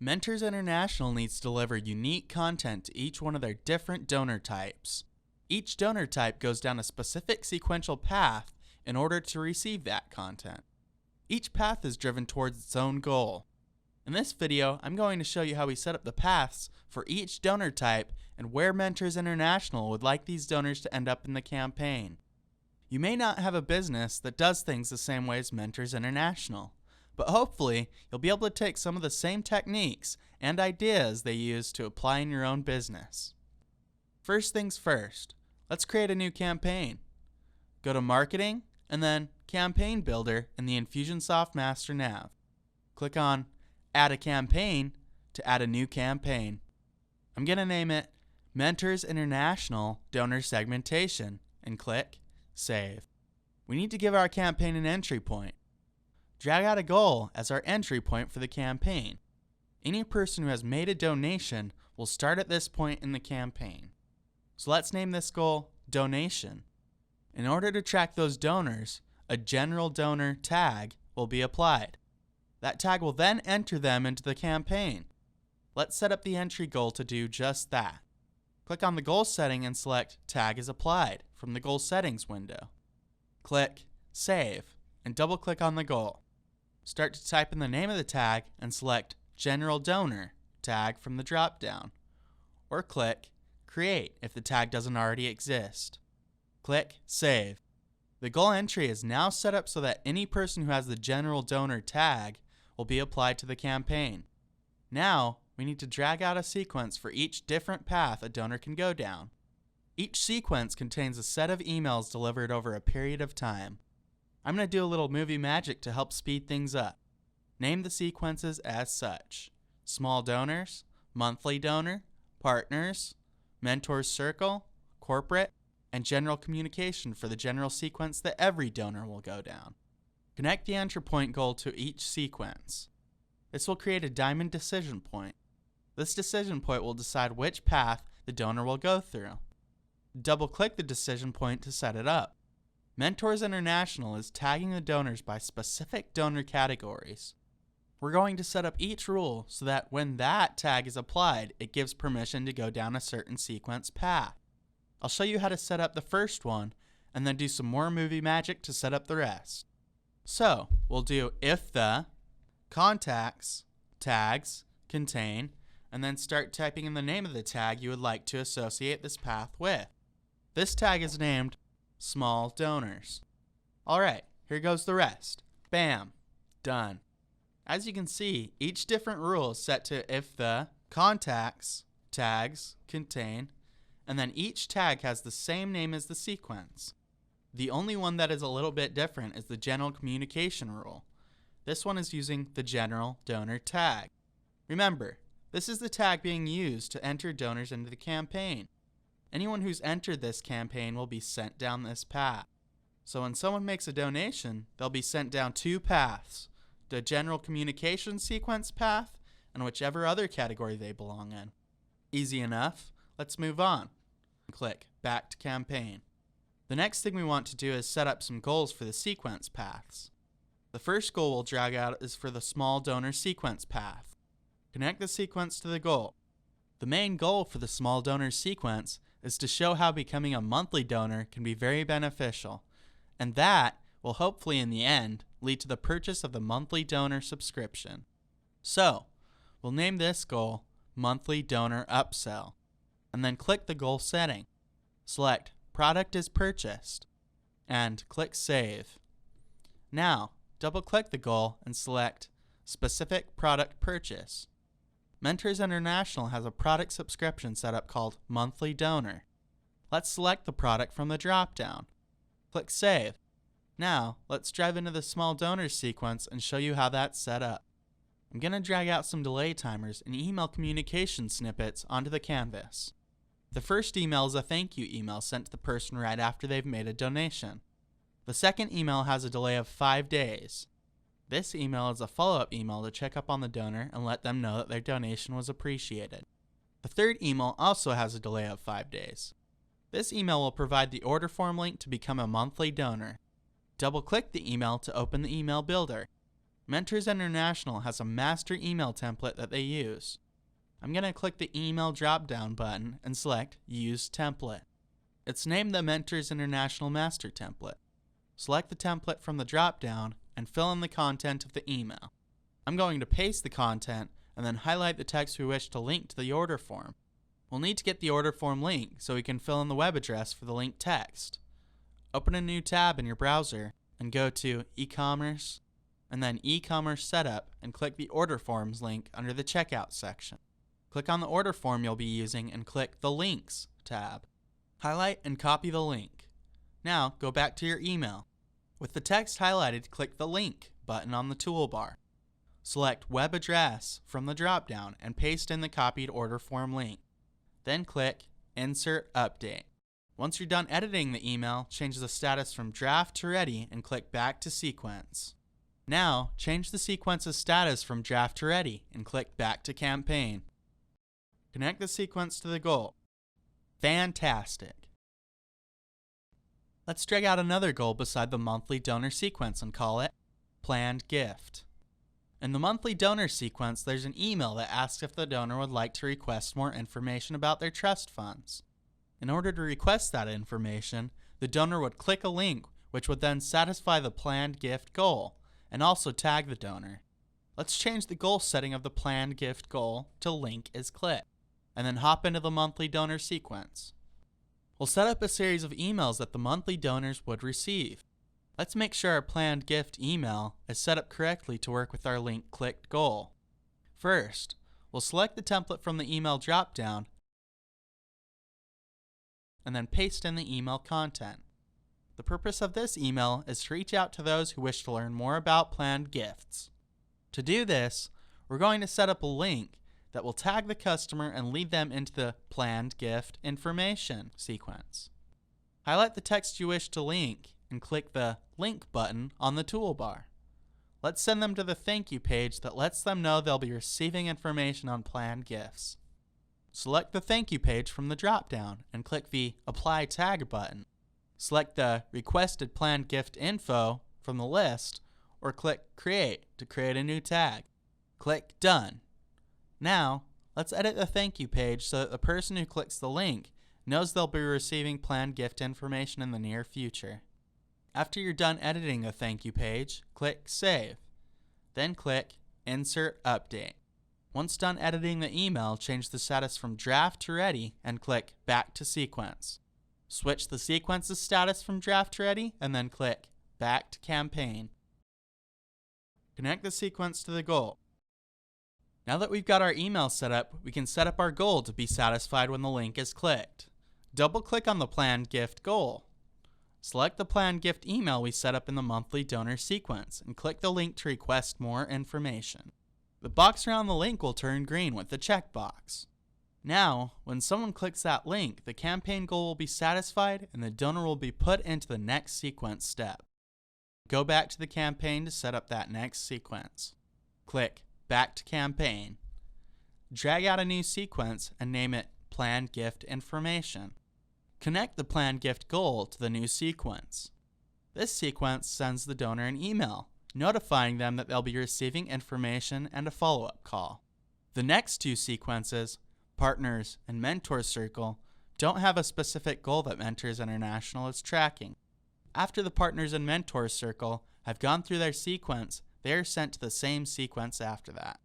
Mentors International needs to deliver unique content to each one of their different donor types. Each donor type goes down a specific sequential path in order to receive that content. Each path is driven towards its own goal. In this video, I'm going to show you how we set up the paths for each donor type and where Mentors International would like these donors to end up in the campaign. You may not have a business that does things the same way as Mentors International, but hopefully you'll be able to take some of the same techniques and ideas they use to apply in your own business. First things first, let's create a new campaign. Go to Marketing and then Campaign Builder in the Infusionsoft Master Nav. Click on Add a Campaign to add a new campaign. I'm going to name it Mentors International Donor Segmentation and click Save. We need to give our campaign an entry point. Drag out a goal as our entry point for the campaign. Any person who has made a donation will start at this point in the campaign. So let's name this goal Donation. In order to track those donors, a general donor tag will be applied. That tag will then enter them into the campaign. Let's set up the entry goal to do just that. Click on the goal setting and select Tag is applied from the Goal Settings window. Click Save and double-click on the goal. Start to type in the name of the tag and select General Donor tag from the drop-down. Or click Create if the tag doesn't already exist. Click Save. The goal entry is now set up so that any person who has the General Donor tag will be applied to the campaign. Now, we need to drag out a sequence for each different path a donor can go down. Each sequence contains a set of emails delivered over a period of time. I'm going to do a little movie magic to help speed things up. Name the sequences as such: Small Donors, Monthly Donor, Partners, Mentors Circle, Corporate, and General Communication for the general sequence that every donor will go down. Connect the entry point goal to each sequence. This will create a diamond decision point. This decision point will decide which path the donor will go through. Double-click the decision point to set it up. Mentors International is tagging the donors by specific donor categories. We're going to set up each rule so that when that tag is applied, it gives permission to go down a certain sequence path. I'll show you how to set up the first one and then do some more movie magic to set up the rest. So, we'll do if the contacts, tags, contain, and then start typing in the name of the tag you would like to associate this path with. This tag is named Small Donors. Alright, here goes the rest. Bam! Done. As you can see, each different rule is set to if the contacts, tags, contain, and then each tag has the same name as the sequence. The only one that is a little bit different is the General Communication rule. This one is using the General Donor tag. Remember, this is the tag being used to enter donors into the campaign. Anyone who's entered this campaign will be sent down this path. So when someone makes a donation, they'll be sent down two paths: the General Communication sequence path and whichever other category they belong in. Easy enough. Let's move on. Click Back to Campaign. The next thing we want to do is set up some goals for the sequence paths. The first goal we'll drag out is for the Small Donor sequence path. Connect the sequence to the goal. The main goal for the Small Donor sequence is to show how becoming a monthly donor can be very beneficial, and that will hopefully in the end lead to the purchase of the monthly donor subscription. So, we'll name this goal Monthly Donor Upsell, and then click the goal setting. Select Product is Purchased, and click Save. Now, double-click the goal and select Specific Product Purchase. Mentors International has a product subscription setup called Monthly Donor. Let's select the product from the drop-down. Click Save. Now, let's dive into the Small Donors sequence and show you how that's set up. I'm going to drag out some delay timers and email communication snippets onto the canvas. The first email is a thank you email sent to the person right after they've made a donation. The second email has a delay of 5 days. This email is a follow-up email to check up on the donor and let them know that their donation was appreciated. The third email also has a delay of 5 days. This email will provide the order form link to become a monthly donor. Double-click the email to open the email builder. Mentors International has a master email template that they use. I'm going to click the email drop-down button and select Use Template. It's named the Mentors International Master Template. Select the template from the drop-down and fill in the content of the email. I'm going to paste the content and then highlight the text we wish to link to the order form. We'll need to get the order form link so we can fill in the web address for the linked text. Open a new tab in your browser and go to e-commerce and then e-commerce setup and click the order forms link under the checkout section. Click on the order form you'll be using and click the Links tab. Highlight and copy the link. Now go back to your email. With the text highlighted, click the Link button on the toolbar. Select Web Address from the drop-down and paste in the copied order form link. Then click Insert Update. Once you're done editing the email, change the status from draft to ready and click Back to Sequence. Now, change the sequence's status from draft to ready and click Back to Campaign. Connect the sequence to the goal. Fantastic! Let's drag out another goal beside the monthly donor sequence and call it Planned Gift. In the monthly donor sequence, there's an email that asks if the donor would like to request more information about their trust funds. In order to request that information, the donor would click a link which would then satisfy the planned gift goal and also tag the donor. Let's change the goal setting of the planned gift goal to Link is Clicked, and then hop into the monthly donor sequence. We'll set up a series of emails that the monthly donors would receive. Let's make sure our planned gift email is set up correctly to work with our link clicked goal. First, we'll select the template from the email drop-down and then paste in the email content. The purpose of this email is to reach out to those who wish to learn more about planned gifts. To do this, we're going to set up a link that will tag the customer and lead them into the planned gift information sequence. Highlight the text you wish to link and click the Link button on the toolbar. Let's send them to the thank you page that lets them know they'll be receiving information on planned gifts. Select the thank you page from the drop-down and click the Apply Tag button. Select the Requested Planned Gift Info from the list or click Create to create a new tag. Click Done. Now, let's edit the thank you page so that the person who clicks the link knows they'll be receiving planned gift information in the near future. After you're done editing the thank you page, click Save. Then click Insert Update. Once done editing the email, change the status from draft to ready and click Back to Sequence. Switch the sequence's status from draft to ready and then click Back to Campaign. Connect the sequence to the goal. Now that we've got our email set up, we can set up our goal to be satisfied when the link is clicked. Double-click on the planned gift goal. Select the planned gift email we set up in the monthly donor sequence and click the link to request more information. The box around the link will turn green with the checkbox. Now, when someone clicks that link, the campaign goal will be satisfied and the donor will be put into the next sequence step. Go back to the campaign to set up that next sequence. Click Back to Campaign. Drag out a new sequence and name it Planned Gift Information. Connect the planned gift goal to the new sequence. This sequence sends the donor an email, notifying them that they'll be receiving information and a follow-up call. The next two sequences, Partners and Mentor Circle, don't have a specific goal that Mentors International is tracking. After the Partners and Mentor Circle have gone through their sequence, they are sent to the same sequence after that.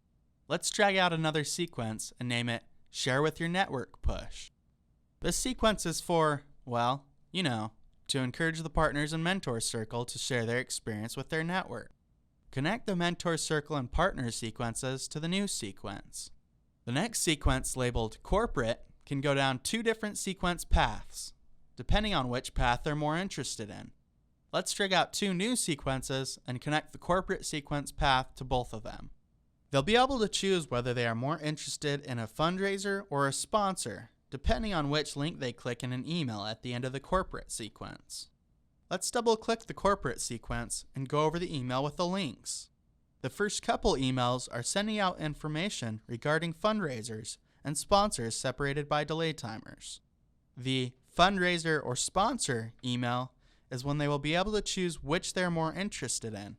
Let's drag out another sequence and name it Share with Your Network Push. This sequence is for, well, to encourage the Partners and Mentor Circle to share their experience with their network. Connect the Mentor Circle and Partner sequences to the new sequence. The next sequence, labeled Corporate, can go down two different sequence paths, depending on which path they're more interested in. Let's drag out two new sequences and connect the corporate sequence path to both of them. They'll be able to choose whether they are more interested in a fundraiser or a sponsor, depending on which link they click in an email at the end of the corporate sequence. Let's double-click the corporate sequence and go over the email with the links. The first couple emails are sending out information regarding fundraisers and sponsors separated by delay timers. The fundraiser or sponsor email is when they will be able to choose which they're more interested in.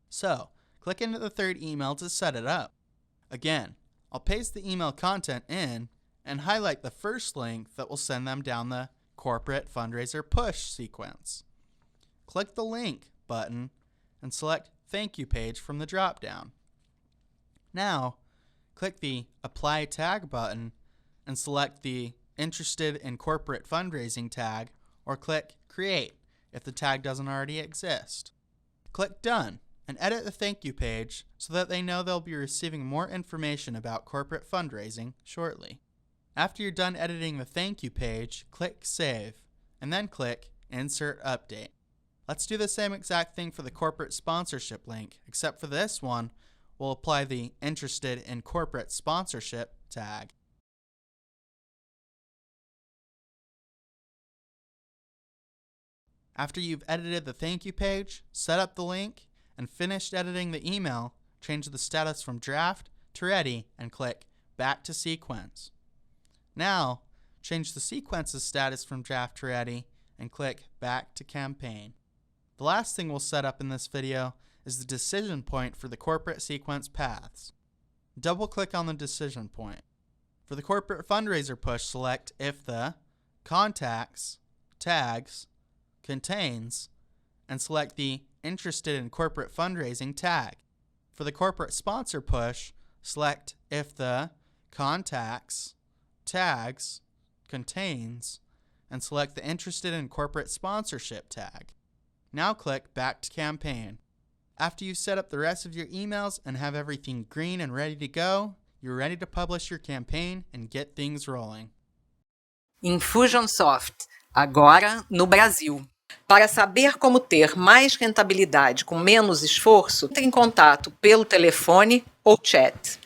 So, click into the third email to set it up. Again, I'll paste the email content in and highlight the first link that will send them down the corporate fundraiser push sequence. Click the link button and select Thank You page from the drop-down. Now, click the Apply Tag button and select the Interested in Corporate Fundraising tag, or click Create if the tag doesn't already exist. Click Done and edit the thank you page so that they know they'll be receiving more information about corporate fundraising shortly. After you're done editing the thank you page, click Save and then click Insert Update. Let's do the same exact thing for the corporate sponsorship link, except for this one, we'll apply the Interested in Corporate Sponsorship tag. After you've edited the thank you page, set up the link, and finished editing the email, change the status from draft to ready and click Back to Sequence. Now, change the sequence's status from draft to ready and click Back to Campaign. The last thing we'll set up in this video is the decision point for the corporate sequence paths. Double-click on the decision point. For the corporate fundraiser push, select if the Contacts, Tags, Contains, and select the Interested in Corporate Fundraising tag. For the corporate sponsor push, select if the Contacts, Tags, Contains, and select the Interested in Corporate Sponsorship tag. Now click Back to Campaign. After you've set up the rest of your emails and have everything green and ready to go, you're ready to publish your campaign and get things rolling. Infusionsoft, agora no Brasil. Para saber como ter mais rentabilidade com menos esforço, entre em contato pelo telefone ou chat.